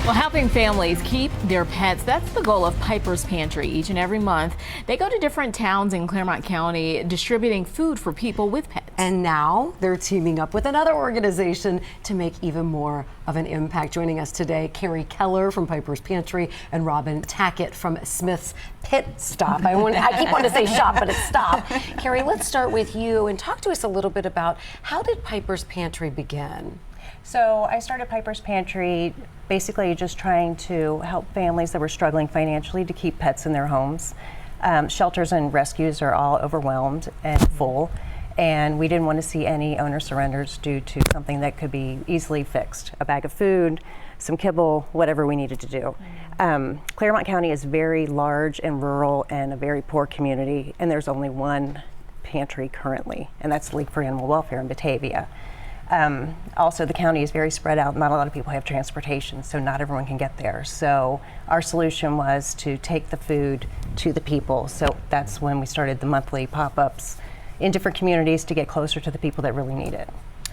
Well, helping families keep their pets, that's the goal of Piper's Pantry. Each and every month, they go to different towns in Clermont County distributing food for people with pets. And now they're teaming up with another organization to make even more of an impact. Joining us today, Carrie Keller from Piper's Pantry and Robin Tackett from Smith's Pit Stop. I keep wanting to say shop, but it's stop. Carrie, let's start with you and talk to us a little bit about how did Piper's Pantry begin? So I started Piper's Pantry basically just trying to help families that were struggling financially to keep pets in their homes. Shelters and rescues are all overwhelmed and full, and we didn't want to see any owner surrenders due to something that could be easily fixed. A bag of food, some kibble, whatever we needed to do. Clermont County is very large and rural and a very poor community, and there's only one pantry currently, and that's League for Animal Welfare in Batavia. Also, the county is very spread out. Not a lot of people have transportation, so not everyone can get there. So our solution was to take the food to the people. So that's when we started the monthly pop-ups in different communities to get closer to the people that really need it.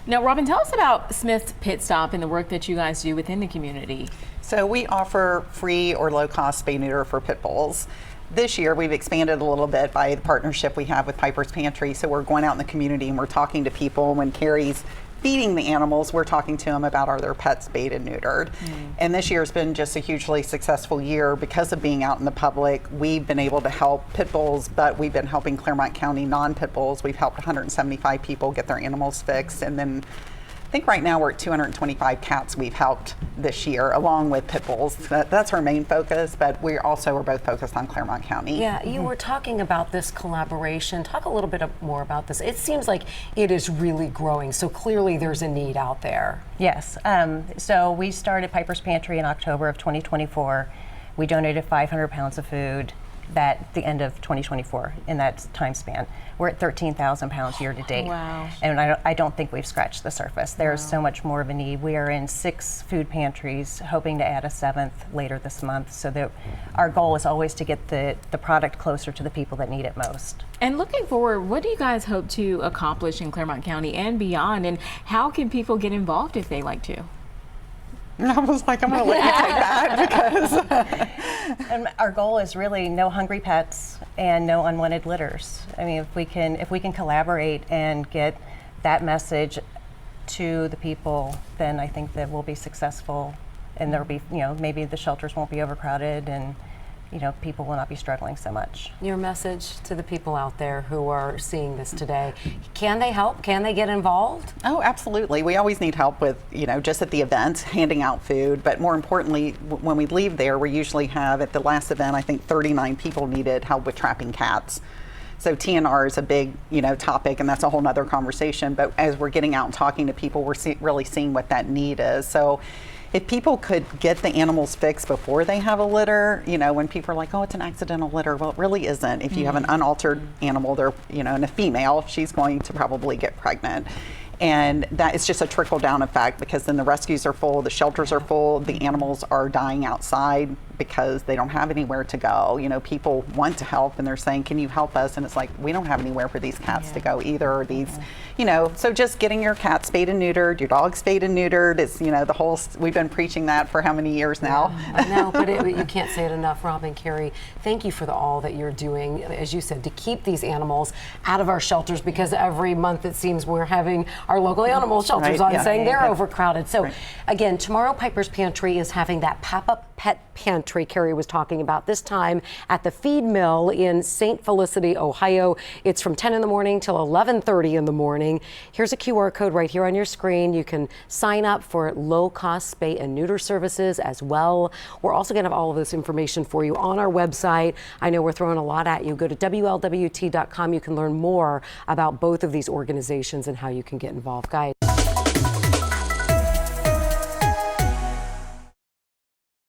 Now, Robin, tell us about Smith's Pit Stop and the work that you guys do within the community. So we offer free or low-cost spay-neuter for pit bulls. This year, we've expanded a little bit by the partnership we have with Piper's Pantry. So we're going out in the community and we're talking to people. When Carrie's feeding the animals, we're talking to them about are their pets spayed and neutered. And this year's been just a hugely successful year because of being out in the public. We've been able to help pit bulls, but we've been helping Clermont County non-pit bulls. We've helped 175 people get their animals fixed, and then I think right now we're at 225 cats we've helped this year, along with pit bulls. That's our main focus, but we also are both focused on Clermont County. Yeah, you were talking about this collaboration. Talk a little bit more about this. It seems like it is really growing, so clearly there's a need out there. Yes, so we started Piper's Pantry in October of 2024. We donated 500 pounds of food at the end of 2024 in that time span. We're at 13,000 pounds year to date. Wow. And I don't think we've scratched the surface. There's so much more of a need. We are in 6 food pantries, hoping to add a 7th later this month, so that our goal is always to get the product closer to the people that need it most. And looking forward, what do you guys hope to accomplish in Clermont County and beyond, and how can people get involved if they like to? I was like, I'm going to let you take that because And our goal is really no hungry pets and no unwanted litters. I mean, if we can collaborate and get that message to the people, then I think that we'll be successful, and there'll be, maybe the shelters won't be overcrowded, and people will not be struggling so much. Your message to the people out there who are seeing this today, can they help? Can they get involved? Oh, absolutely. We always need help with, just at the events, handing out food. But more importantly, when we leave there, we usually have, at the last event, I think 39 people needed help with trapping cats. So TNR is a big, topic, and that's a whole nother conversation. But as we're getting out and talking to people, we're really seeing what that need is. So if people could get the animals fixed before they have a litter, when people are like, oh, it's an accidental litter. Well, it really isn't. If you have an unaltered animal, they're, and a female, she's going to probably get pregnant. And that is just a trickle down effect, because then the rescues are full, the shelters are full, the animals are dying outside because they don't have anywhere to go. People want to help and they're saying, can you help us? And it's like, we don't have anywhere for these cats to go either. Or these, so just getting your cat spayed and neutered, your dog spayed and neutered, it's, the whole, we've been preaching that for how many years now? I know, but you can't say it enough, Robin. Carrie, thank you for all that you're doing, as you said, to keep these animals out of our shelters, because every month it seems we're having our local animal shelters on saying they're overcrowded. So again, tomorrow Piper's Pantry is having that pop-up pet pantry Carrie was talking about, this time at the feed mill in St. Felicity, Ohio. It's from 10 in the morning till 11:30 in the morning. Here's a QR code right here on your screen. You can sign up for low-cost spay and neuter services as well. We're also going to have all of this information for you on our website. I know we're throwing a lot at you. Go to WLWT.com. You can learn more about both of these organizations and how you can get involved, guys.